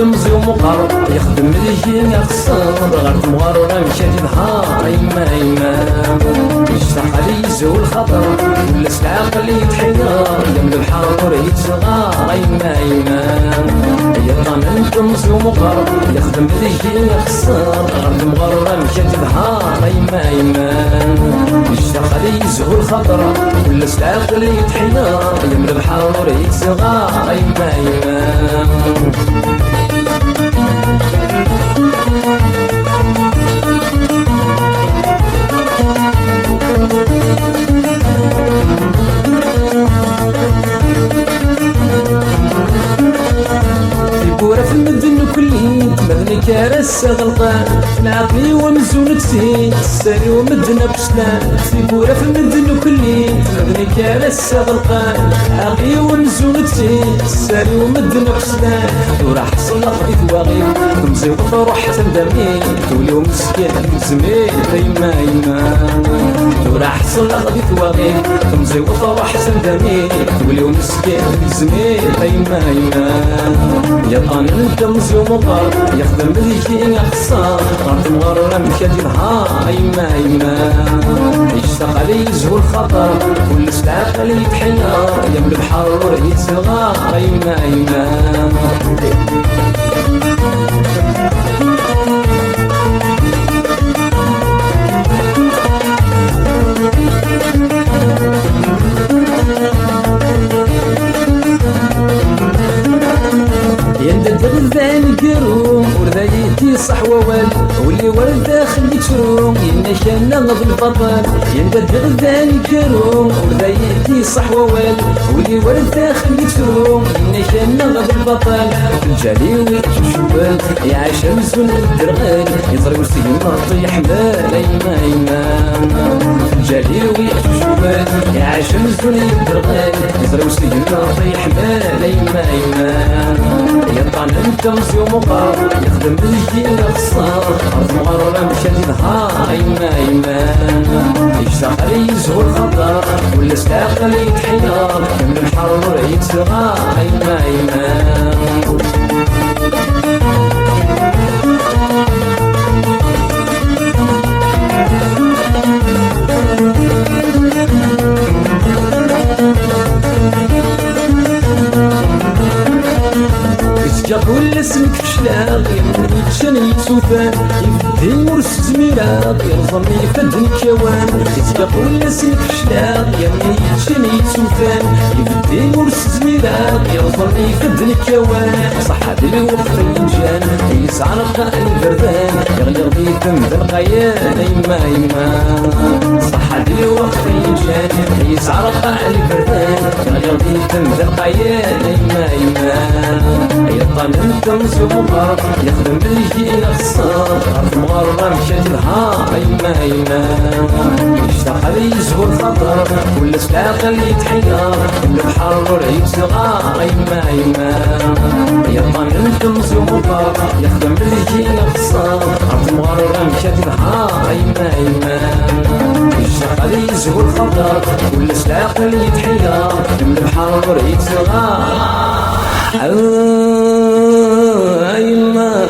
تمزي ومقر يخدم ليجي يخسر غير تمغار ولا مشى ظهار يما يما يشتاق علي يزول الخطر ولا العقل يتحير يمل الحر يتصغار يما يما يطمن تمزي ومقر يخدم ليجي يخسر غير تمغار ولا مشى ظهار يما يما يشتاق علي يزول الخطر ولا العقل يتحير يمل الحر يتصغار يما يما بورا في المدن كلين تمدني كارس غلطان العقلي ومزون تسين الساري ومدنا بسلان في بورا في المدن كلين تمدني كارس غلطان عقلي ومزون تسين الساري ومدنا بسلان وراح حصل لقضي ثواغي تمزي وتروح تندمي تولي ومسكين زميل يما يما وراح حصل لقضي ثواغي تمزي وتروح تندمي تولي ومسكين زميل يما يما يطان تمزي ومطر يخدم بذيكي يخسر غرت مغرر مشى نهار يما يما يشتاق علي يزهو الخطر كل ساعة خلي يتحير يمل بحر يتسغار يما يما يندد غذان كروم وردا يدي صح ووال واللي ورد داخل يتروم ينا كان نغض البطل يندد غذان كروم وردا يدي صح ووال واللي ورد داخل يتروم ينا كان نغض البطل الجليوي تشوبان يعيش مزون الدرغال يضرب وسيم طيح مال يما يما الجليوي تشوبان يعيش مزون الدرغال يضرب وسيم طيح مال يما يما يطعن تمزي ومقر يخدم بالجيل يخسر أرض مغرر مشى نهار يما يما يشتاق علي يزهو الخطر ولا العقل يتحير يمل الحر يتسغار يما يما كل اسمك فشلاغ يمني تشن يتسوفان يفدي مرس زميراغ يرزم يفدن كوان كل اسمك فشلاغ يمني تشن يتسوفان يفدي مرس زميراغ يرزم يفدن كوان صحة الوقت الجان يسعى رقاء البردان يغلي غضي ذنب القيان يما يما صحة الوقت الجان يسعى رقاء البردان يغلي غضي ذنب القيان يما يما يطلع تمزي ومقر يخدم بالجيل يخسر غرف مغرر مشى نهار يما يما يشتاق علي يزهو الخطر كل العقل يتحير كل البحر يتسغار يما يما يطلع تمزي ومقر يخدم بالجيل يخسر غرف مغرر مشى نهار يما يما يشتاق علي يزهو الخطر كل العقل يتحير كل البحر يتسغار يما